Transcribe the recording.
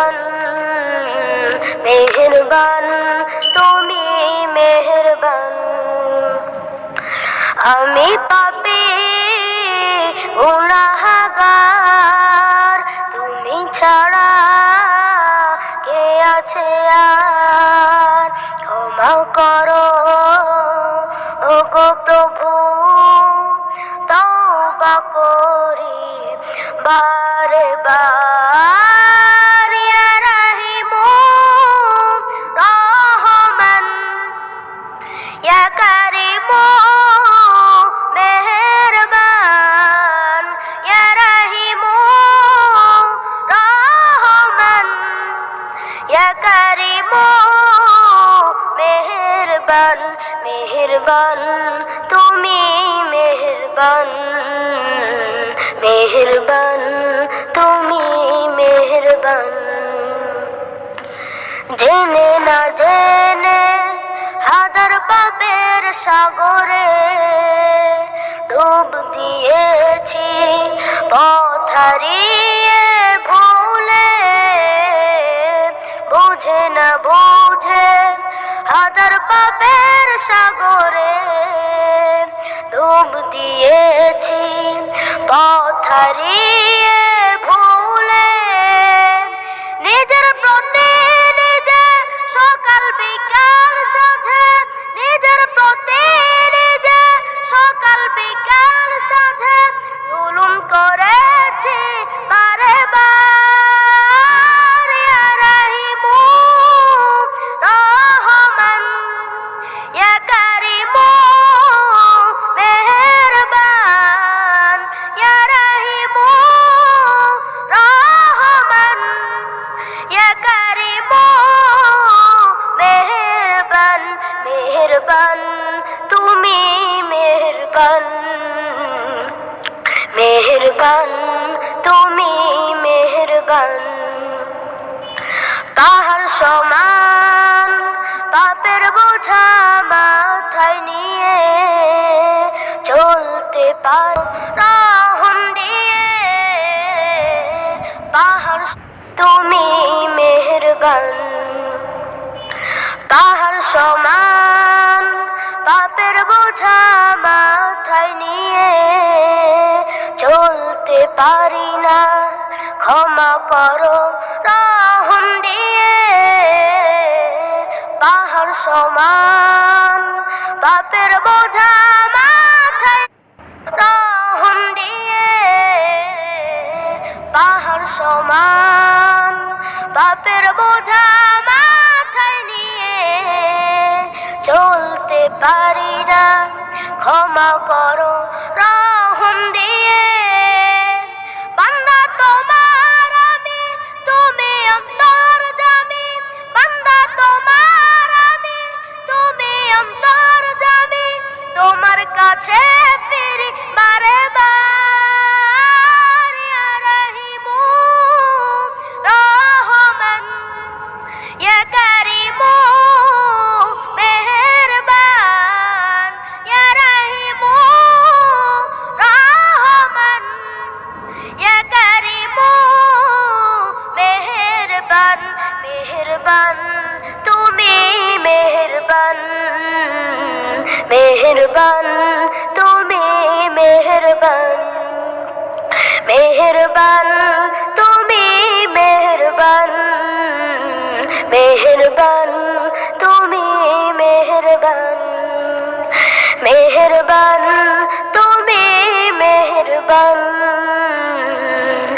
মেহেরবান মেহেরবান তুমি মেহেরবান। আমি পাপী গুনাহগার, তুমি ছাড়া কে আছে আর? ক্ষমা করো ওগো প্রভু, তওবা করি বারে বার। ইয়া রাহিমু রহমান, ইয়া কারিমু মেহেরবান, ইয়া রাহিমু রহমান, ইয়া কারিমু মেহেরবান। মেহেরবান তুমি মেহেরবান, মেহেরবান তুমি মেহেরবান। জেনে না জেনে হাজার পাপের সাগরে ডুব দিয়েছি, পথ হারিয়ে ভুলে। বুঝে না বুঝে হাজার পাপের সাগরে ডুব দিয়েছি, পথ হারিয়ে ভুলে। নিজের প্রতি নিজে সকাল বিকাল সাঁঝে, নিজের প্রতি নিজে সকাল বিকাল সাঁঝে জুলুম করেছি বারে বার। ইয়া রাহিমু রহমান, ইয়া কারিমু মেহেরবান, ইয়া রাহিমু রহমান, ইয়া কারিমু মেহেরবান। মেহেরবান তুমি মেহেরবান, মেহেরবান তুমি মেহেরবান। পাহাড় সমান পাপের বোঝা মাথায় নিয়ে চলতে পারো রহম দিয়ে। পাহাড় তুমি মেহেরবান, পাহাড় সমান পাপের বোঝা মাথায় নিয়ে চলতে পারি না, ক্ষমা করো রহম দিয়ে। পাহাড় সমান পাপের বোঝা মাথায় রহম দিয়ে। পাহাড় সমান পাপের বোঝা মাথায় নিয়ে চলতে পারি না, ক্ষমা করো রহম দিয়ে। বান্দা তোমার আমি, তুমি অন্তর্যামী। বান্দা তোমার আমি, তুমি অন্তর্যামী। তোমার কাছে ফিরি বারে বার। ইয়া রাহিমু রহমান, ইয়া কারিমু মেহেরবান, ইয়া রাহিমু রহমান, ইয়া কারিমু মেহেরবান। মেহেরবান তুমি মেহেরবান, মেহেরবান তুমি মেহেরবান। মেহেরবান তুমি মেহেরবান, মেহেরবান তুমি মেহেরবান। মেহেরবান তুমি মেহেরবান।